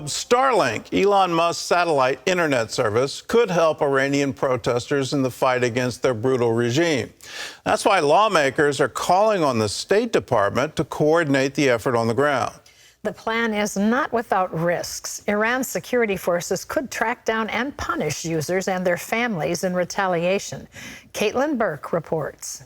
Starlink, Elon Musk's satellite internet service, could help Iranian protesters in the fight against their brutal regime. That's why lawmakers are calling on the State Department to coordinate the effort on the ground. The plan is not without risks. Iran's security forces could track down and punish users and their families in retaliation. Burke reports.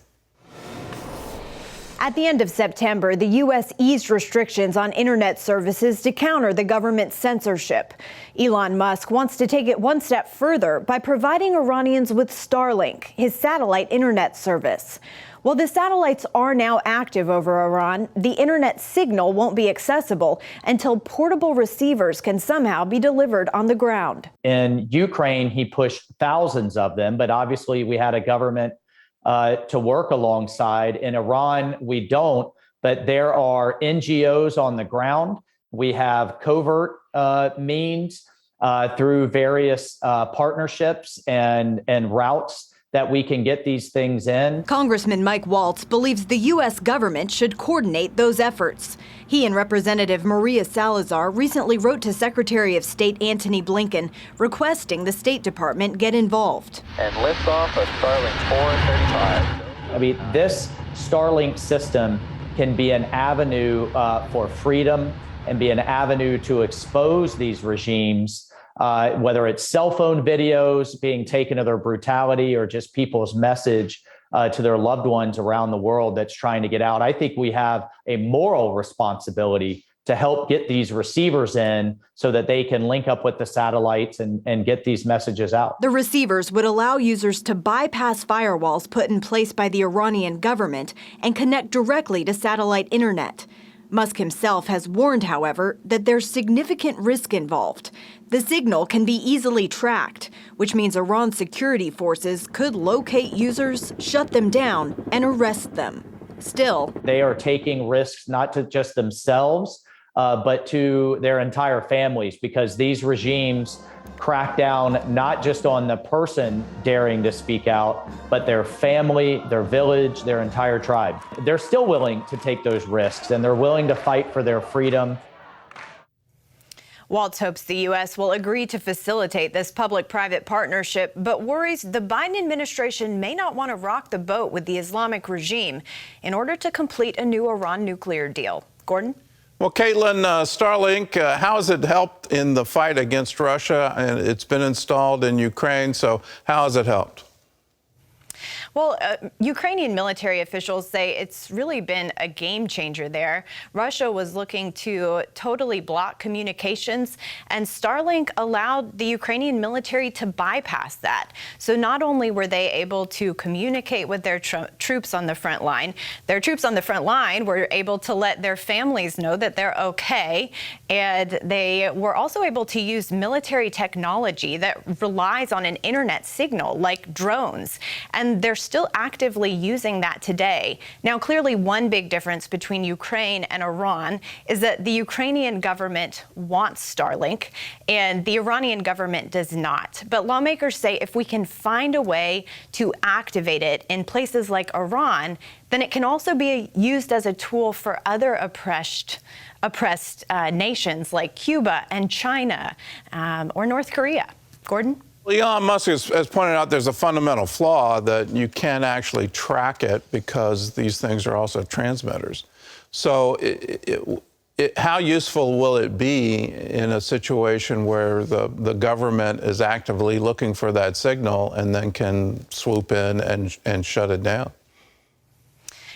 At the end of September, the U.S. eased restrictions on internet services to counter the government's censorship. Elon Musk wants to take it one step further by providing Iranians with Starlink, his satellite internet service. While the satellites are now active over Iran, the internet signal won't be accessible until portable receivers can somehow be delivered on the ground. In Ukraine, he pushed thousands of them, but obviously we had a government to work alongside. In Iran, we don't, but there are NGOs on the ground. We have covert means through various partnerships and routes that we can get these things in. Congressman Mike Waltz believes the U.S. government should coordinate those efforts. He and Representative Maria Salazar recently wrote to Secretary of State Antony Blinken requesting the State Department get involved. And liftoff of Starlink 435. I mean, this Starlink system can be an avenue for freedom and be an avenue to expose these regimes, whether it's cell phone videos being taken of their brutality or just people's message to their loved ones around the world that's trying to get out. I think we have a moral responsibility to help get these receivers in so that they can link up with the satellites and get these messages out. The receivers would allow users to bypass firewalls put in place by the Iranian government and connect directly to satellite internet. Musk himself has warned, however, that there's significant risk involved. The signal can be easily tracked, which means Iran's security forces could locate users, shut them down, and arrest them. Still, they are taking risks not to just themselves, but to their entire families, because these regimes crack down not just on the person daring to speak out, but their family, their village, their entire tribe. They're still willing to take those risks, and they're willing to fight for their freedom. Waltz hopes the U.S. will agree to facilitate this public-private partnership, but worries the Biden administration may not want to rock the boat with the Islamic regime in order to complete a new Iran nuclear deal. Gordon? Well, Caitlin, Starlink, how has it helped in the fight against Russia? And it's been installed in Ukraine, so how has it helped? Well, Ukrainian military officials say it's really been a game changer there. Russia was looking to totally block communications, and Starlink allowed the Ukrainian military to bypass that. So not only were they able to communicate with their troops on the front line, their troops on the front line were able to let their families know that they're okay, and they were also able to use military technology that relies on an internet signal like drones, and they're still actively using that today. Now, clearly, one big difference between Ukraine and Iran is that the Ukrainian government wants Starlink and the Iranian government does not. But lawmakers say if we can find a way to activate it in places like Iran, then it can also be used as a tool for other oppressed nations like Cuba and China or North Korea. Gordon? Well, Elon Musk has pointed out there's a fundamental flaw that you can't actually track it because these things are also transmitters. So how useful will it be in a situation where the government is actively looking for that signal and then can swoop in and shut it down?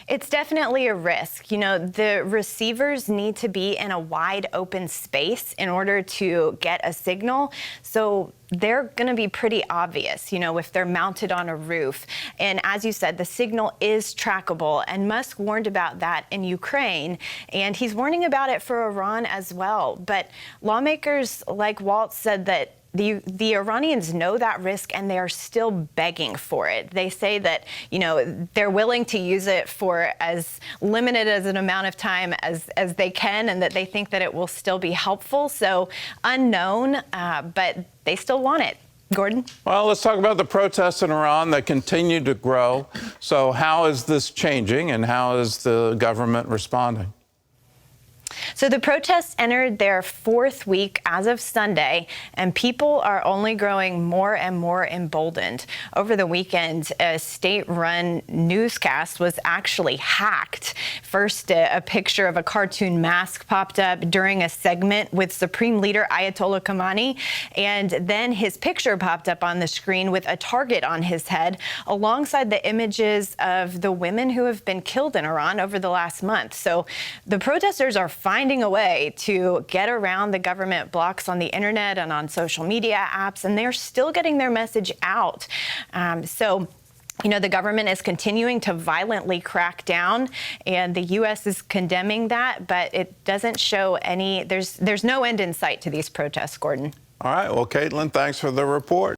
It's definitely a risk. You know, the receivers need to be in a wide open space in order to get a signal. So they're going to be pretty obvious, you know, if they're mounted on a roof. And as you said, the signal is trackable. And Musk warned about that in Ukraine. And he's warning about it for Iran as well. But lawmakers like Waltz said that the Iranians know that risk and they are still begging for it. They say that, you know, they're willing to use it for as limited as an amount of time as they can, and that they think that it will still be helpful. So unknown, but they still want it. Gordon? Well, let's talk about the protests in Iran that continue to grow. So how is this changing and how is the government responding? So the protests entered their fourth week as of Sunday, and people are only growing more and more emboldened. Over the weekend, a state-run newscast was actually hacked. First, a picture of a cartoon mask popped up during a segment with Supreme Leader Ayatollah Khamenei, and then his picture popped up on the screen with a target on his head, alongside the images of the women who have been killed in Iran over the last month. So the protesters are finding a way to get around the government blocks on the internet and on social media apps, and they're still getting their message out. The government is continuing to violently crack down, and the U.S. is condemning that, but it doesn't show there's no end in sight to these protests, Gordon. All right. Well, Caitlin, thanks for the report.